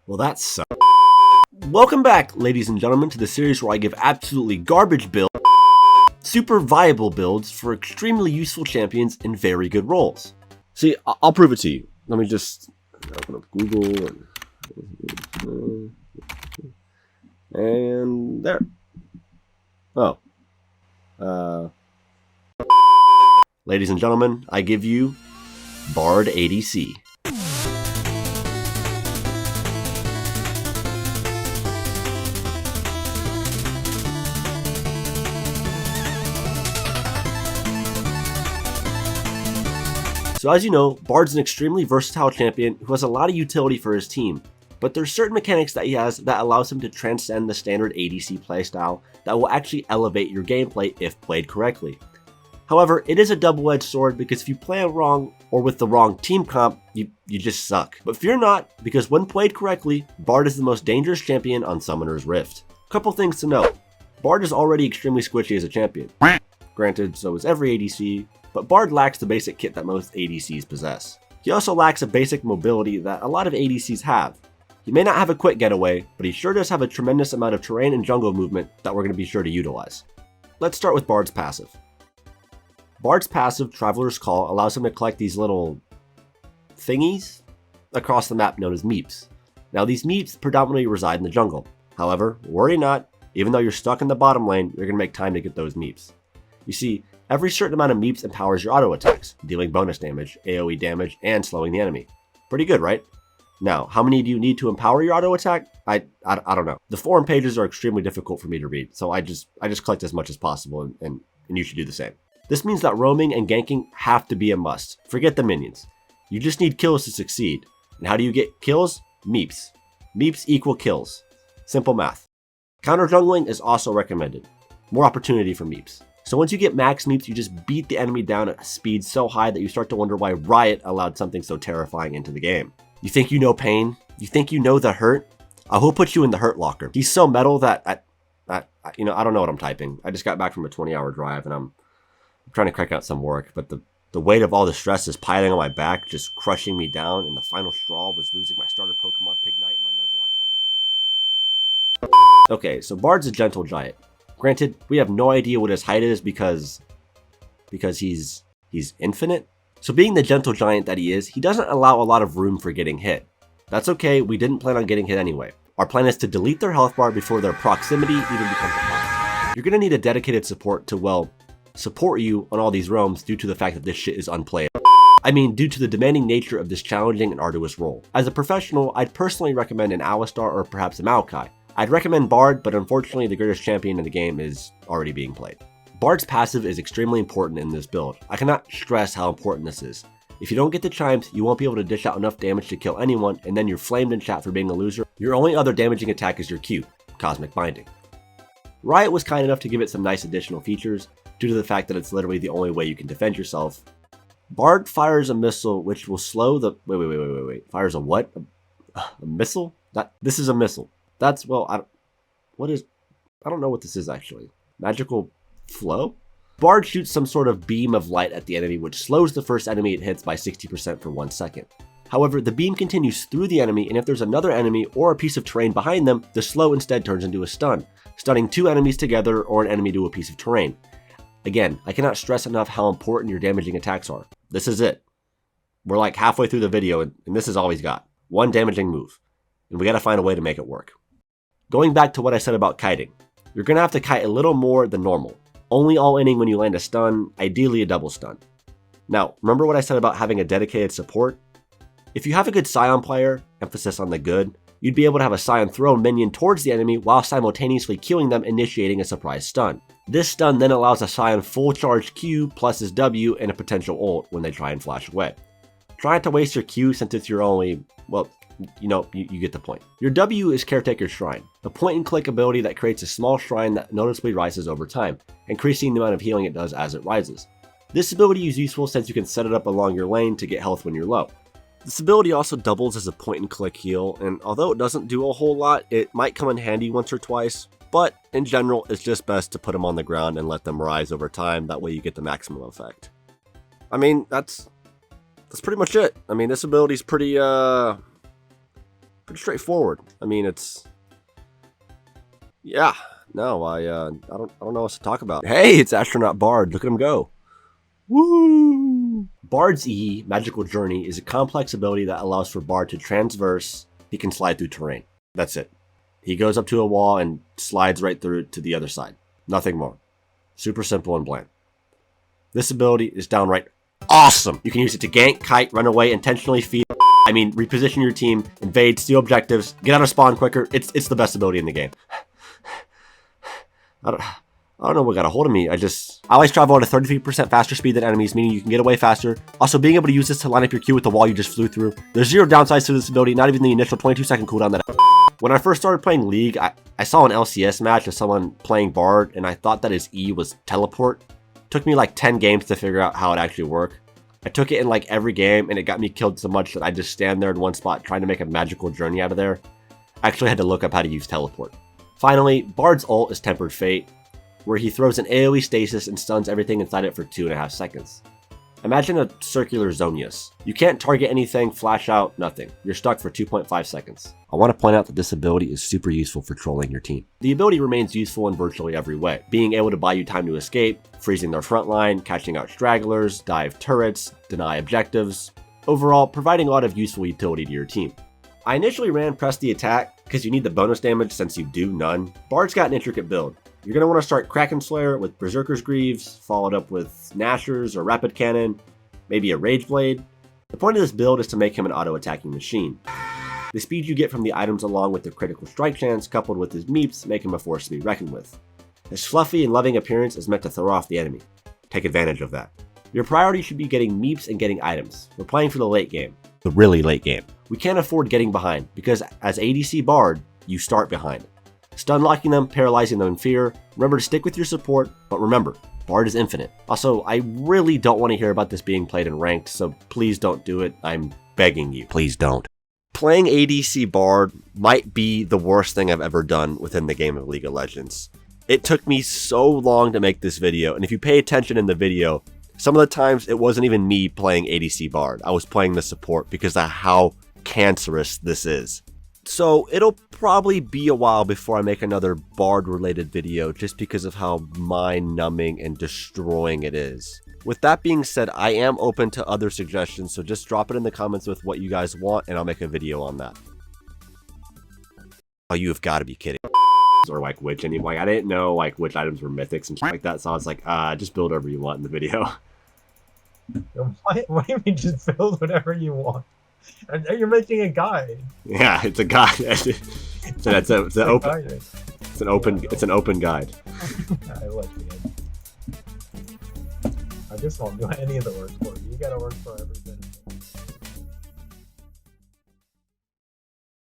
Well, that's Welcome back, ladies and gentlemen, to the series where I give absolutely garbage builds, super viable builds for extremely useful champions in very good roles. See, I'll prove it to you. Let me just open up Google and there. Oh. Ladies and gentlemen, I give you Bard ADC. So as you know, Bard's an extremely versatile champion who has a lot of utility for his team, but there's certain mechanics that he has that allows him to transcend the standard ADC playstyle that will actually elevate your gameplay if played correctly. However, it is a double-edged sword because if you play it wrong or with the wrong team comp, you just suck. But fear not, because when played correctly, Bard is the most dangerous champion on Summoner's Rift. Couple things to note. Bard is already extremely squishy as a champion. Granted, so is every ADC, but Bard lacks the basic kit that most ADCs possess. He also lacks a basic mobility that a lot of ADCs have. He may not have a quick getaway, but he sure does have a tremendous amount of terrain and jungle movement that we're going to be sure to utilize. Let's start with Bard's passive. Bard's passive, Traveler's Call, allows him to collect these little thingies across the map known as meeps. Now these meeps predominantly reside in the jungle. However, worry not, even though you're stuck in the bottom lane, you're going to make time to get those meeps. You see, every certain amount of meeps empowers your auto attacks, dealing bonus damage, AoE damage, and slowing the enemy. Pretty good, right? Now, how many do you need to empower your auto attack? I don't know. The forum pages are extremely difficult for me to read, so I just collect as much as possible, and you should do the same. This means that roaming and ganking have to be a must. Forget the minions. You just need kills to succeed. And how do you get kills? Meeps. Meeps equal kills. Simple math. Counter jungling is also recommended. More opportunity for meeps. So once you get max meeps, you just beat the enemy down at a speed so high that you start to wonder why Riot allowed something so terrifying into the game. You think you know pain? You think you know the hurt? Who'll put you in the hurt locker? He's so metal that I don't know what I'm typing. I just got back from a 20-hour drive and I'm trying to crank out some work, but the weight of all the stress is piling on my back, just crushing me down, and the final straw was losing my starter Pokemon Pignite and my Nuzlocke, so I'm just on the edge. Okay, so Bard's a gentle giant. Granted, we have no idea what his height is because he's infinite. So being the gentle giant that he is, he doesn't allow a lot of room for getting hit. That's okay, we didn't plan on getting hit anyway. Our plan is to delete their health bar before their proximity even becomes a problem. You're gonna need a dedicated support to, well, support you on all these realms due to the fact that this shit is unplayable. I mean, due to the demanding nature of this challenging and arduous role. As a professional, I'd personally recommend an Alistar or perhaps a Maokai. I'd recommend Bard, but unfortunately the greatest champion in the game is already being played. Bard's passive is extremely important in this build. I cannot stress how important this is. If you don't get the chimes, you won't be able to dish out enough damage to kill anyone, and then you're flamed in chat for being a loser. Your only other damaging attack is your Q, Cosmic Binding. Riot was kind enough to give it some nice additional features, due to the fact that it's literally the only way you can defend yourself. Bard fires a missile which will slow the... Wait. Fires a what? A missile? This is a missile. That's, well, I don't know what this is actually. Magical flow? Bard shoots some sort of beam of light at the enemy which slows the first enemy it hits by 60% for 1 second. However, the beam continues through the enemy, and if there's another enemy or a piece of terrain behind them, the slow instead turns into a stun, stunning 2 enemies together or an enemy to a piece of terrain. Again, I cannot stress enough how important your damaging attacks are. This is it. We're like halfway through the video and this is all he's got. 1 damaging move. And we gotta find a way to make it work. Going back to what I said about kiting. You're gonna have to kite a little more than normal. Only all-inning when you land a stun, ideally a double stun. Now, remember what I said about having a dedicated support? If you have a good Scion player, emphasis on the good, you'd be able to have a Scion throw a minion towards the enemy while simultaneously queuing them, initiating a surprise stun. This stun then allows a Scion full charge Q plus his W and a potential ult when they try and flash away. Try not to waste your Q since it's your only, well, you get the point. Your W is Caretaker's Shrine, a point and click ability that creates a small shrine that noticeably rises over time, increasing the amount of healing it does as it rises. This ability is useful since you can set it up along your lane to get health when you're low. This ability also doubles as a point and click heal, and although it doesn't do a whole lot, it might come in handy once or twice, but in general, it's just best to put them on the ground and let them rise over time, that way you get the maximum effect. I mean, that's pretty much it. I mean, this ability's pretty Pretty straightforward. I mean, it's... Yeah. No, I don't know what to talk about. Hey, it's Astronaut Bard. Look at him go. Woo! Bard's E, Magical Journey, is a complex ability that allows for Bard to transverse. He can slide through terrain. That's it. He goes up to a wall and slides right through it to the other side. Nothing more. Super simple and bland. This ability is downright awesome. You can use it to gank, kite, run away, intentionally feed, reposition your team, invade, steal objectives, get out of spawn quicker. It's the best ability in the game. I don't know what got a hold of me. Always travel at a 33% faster speed than enemies, meaning you can get away faster. Also, being able to use this to line up your queue with the wall you just flew through. There's zero downsides to this ability, not even the initial 22-second cooldown that When I first started playing League, I saw an LCS match of someone playing Bard, and I thought that his E was teleport. Took me like 10 games to figure out how it actually worked. I took it in like every game, and it got me killed so much that I just stand there in one spot trying to make a magical journey out of there. I actually had to look up how to use teleport. Finally, Bard's ult is Tempered Fate, where he throws an AoE stasis and stuns everything inside it for 2.5 seconds. Imagine a circular Zonius. You can't target anything, flash out, nothing. You're stuck for 2.5 seconds. I want to point out that this ability is super useful for trolling your team. The ability remains useful in virtually every way, being able to buy you time to escape, freezing their front line, catching out stragglers, dive turrets, deny objectives, overall providing a lot of useful utility to your team. I initially ran Press the Attack because you need the bonus damage since you do none. Bard's got an intricate build. You're going to want to start Kraken Slayer with Berserker's Greaves, followed up with Nashers or Rapid Cannon, maybe a Rage Blade. The point of this build is to make him an auto-attacking machine. The speed you get from the items along with the critical strike chance coupled with his meeps make him a force to be reckoned with. His fluffy and loving appearance is meant to throw off the enemy. Take advantage of that. Your priority should be getting meeps and getting items. We're playing for the late game. The really late game. We can't afford getting behind because as ADC Bard, you start behind. Stun locking them, paralyzing them in fear. Remember to stick with your support, but remember, Bard is infinite. Also, I really don't want to hear about this being played in ranked, so please don't do it. I'm begging you. Please don't. Playing ADC Bard might be the worst thing I've ever done within the game of League of Legends. It took me so long to make this video, and if you pay attention in the video, some of the times it wasn't even me playing ADC Bard. I was playing the support because of how cancerous this is. So it'll probably be a while before I make another Bard related video just because of how mind numbing and destroying it is. With that being said, I am open to other suggestions, so just drop it in the comments with what you guys want and I'll make a video on that. Oh, you have got to be kidding. Or like which anyway, I didn't know like which items were mythics and shit like that, so I was like, just build whatever you want in the video. What do you mean just build whatever you want? You're making a guide. Yeah, it's a guide. It's an open guide. I like it. I just won't do any of the work for you. You gotta work for everything.